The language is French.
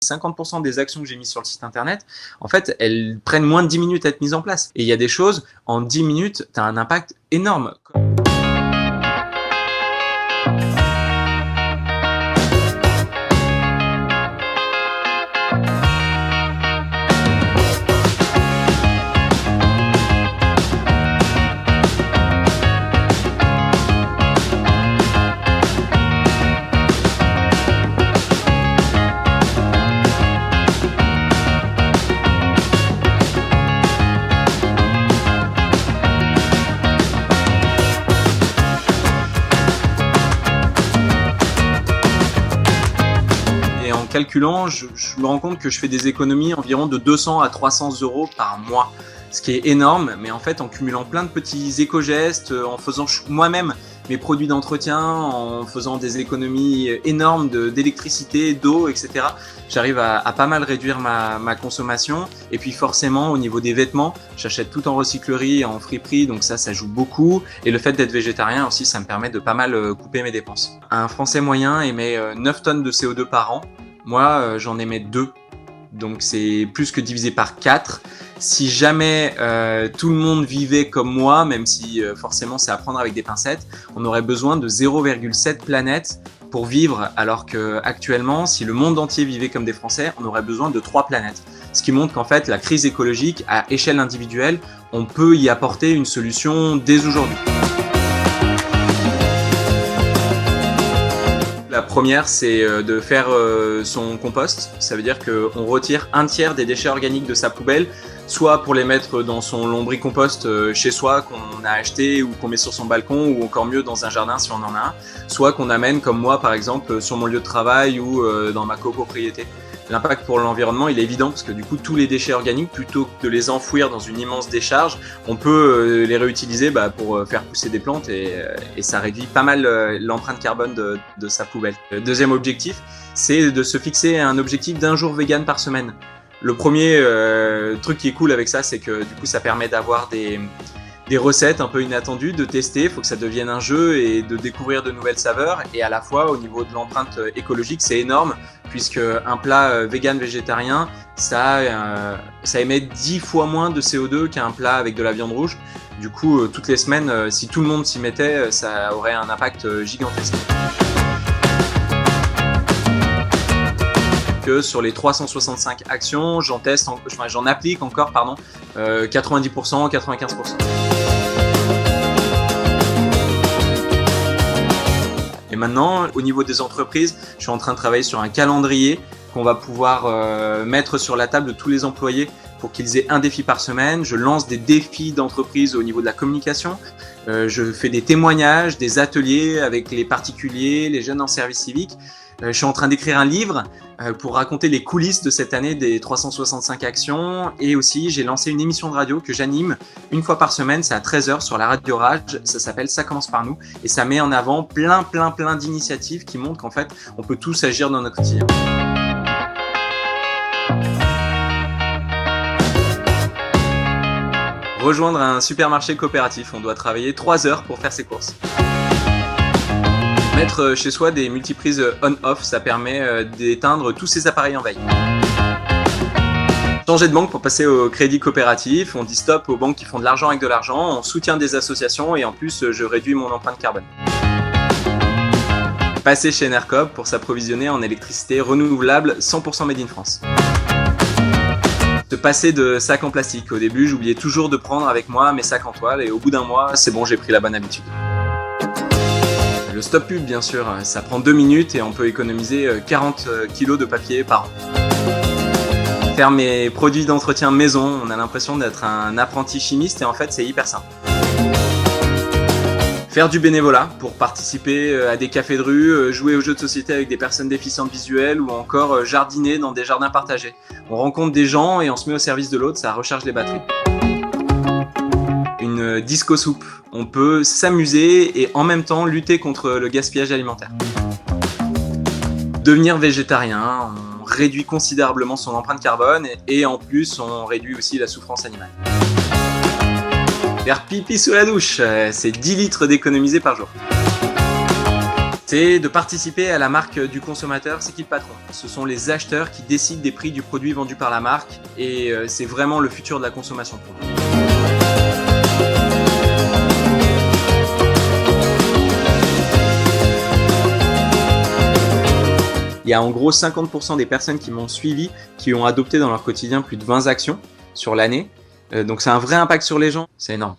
50% des actions que j'ai mises sur le site internet, en fait, elles prennent moins de 10 minutes à être mises en place. Et il y a des choses, en 10 minutes, tu as un impact énorme. Calculant, je me rends compte que je fais des économies environ de 200 à 300 euros par mois, ce qui est énorme, mais en fait en cumulant plein de petits éco-gestes, en faisant moi-même mes produits d'entretien, en faisant des économies énormes d'électricité, d'eau, etc. J'arrive à pas mal réduire ma consommation. Et puis forcément, au niveau des vêtements, j'achète tout en recyclerie, en friperie, donc ça joue beaucoup. Et le fait d'être végétarien aussi, ça me permet de pas mal couper mes dépenses. Un Français moyen émet 9 tonnes de CO2 par an. Moi, j'en émets 2, donc c'est plus que divisé par 4. Si jamais tout le monde vivait comme moi, même si forcément c'est à prendre avec des pincettes, on aurait besoin de 0,7 planètes pour vivre, alors qu'actuellement, si le monde entier vivait comme des Français, on aurait besoin de 3 planètes. Ce qui montre qu'en fait, la crise écologique, à échelle individuelle, on peut y apporter une solution dès aujourd'hui. La première, c'est de faire son compost. Ça veut dire qu'on retire un tiers des déchets organiques de sa poubelle, soit pour les mettre dans son lombricompost chez soi qu'on a acheté ou qu'on met sur son balcon, ou encore mieux dans un jardin si on en a un, soit qu'on amène comme moi par exemple sur mon lieu de travail ou dans ma copropriété. L'impact pour l'environnement, il est évident parce que du coup, tous les déchets organiques, plutôt que de les enfouir dans une immense décharge, on peut les réutiliser pour faire pousser des plantes et ça réduit pas mal l'empreinte carbone de sa poubelle. Le deuxième objectif, c'est de se fixer un objectif d'1 jour vegan par semaine. Le premier truc qui est cool avec ça, c'est que du coup, ça permet d'avoir des recettes un peu inattendues, de tester, il faut que ça devienne un jeu et de découvrir de nouvelles saveurs. Et à la fois, au niveau de l'empreinte écologique, c'est énorme, puisque un plat vegan végétarien, ça émet 10 fois moins de CO2 qu'un plat avec de la viande rouge. Du coup, toutes les semaines, si tout le monde s'y mettait, ça aurait un impact gigantesque. Que sur les 365 actions, j'en applique encore 90%, 95%. Et maintenant, au niveau des entreprises, je suis en train de travailler sur un calendrier qu'on va pouvoir mettre sur la table de tous les employés pour qu'ils aient un défi par semaine. Je lance des défis d'entreprise au niveau de la communication. Je fais des témoignages, des ateliers avec les particuliers, les jeunes en service civique. Je suis en train d'écrire un livre pour raconter les coulisses de cette année des 365 actions. Et aussi, j'ai lancé une émission de radio que j'anime une fois par semaine. C'est à 13h sur la radio Rage. Ça s'appelle Ça commence par nous. Et ça met en avant plein d'initiatives qui montrent qu'en fait, on peut tous agir dans notre quotidien. Rejoindre un supermarché coopératif. On doit travailler 3 heures pour faire ses courses. Mettre chez soi des multiprises on-off, ça permet d'éteindre tous ces appareils en veille. Changer de banque pour passer au crédit coopératif, on dit stop aux banques qui font de l'argent avec de l'argent, on soutient des associations et en plus je réduis mon empreinte carbone. Passer chez Enercoop pour s'approvisionner en électricité renouvelable 100% made in France. Se passer de sacs en plastique. Au début, j'oubliais toujours de prendre avec moi mes sacs en toile et au bout d'un mois, c'est bon, j'ai pris la bonne habitude. Le stop pub, bien sûr, ça prend 2 minutes et on peut économiser 40 kilos de papier par an. Faire mes produits d'entretien maison, on a l'impression d'être un apprenti chimiste et en fait c'est hyper simple. Faire du bénévolat pour participer à des cafés de rue, jouer aux jeux de société avec des personnes déficientes visuelles ou encore jardiner dans des jardins partagés. On rencontre des gens et on se met au service de l'autre, ça recharge les batteries. Une disco soupe. On peut s'amuser et en même temps lutter contre le gaspillage alimentaire. Devenir végétarien, on réduit considérablement son empreinte carbone et en plus on réduit aussi la souffrance animale. Faire pipi sous la douche, c'est 10 litres d'économisés par jour. C'est de participer à la marque du consommateur, c'est qui le patron? Ce sont les acheteurs qui décident des prix du produit vendu par la marque et c'est vraiment le futur de la consommation pour nous. Il y a en gros 50% des personnes qui m'ont suivi qui ont adopté dans leur quotidien plus de 20 actions sur l'année. Donc c'est un vrai impact sur les gens, c'est énorme.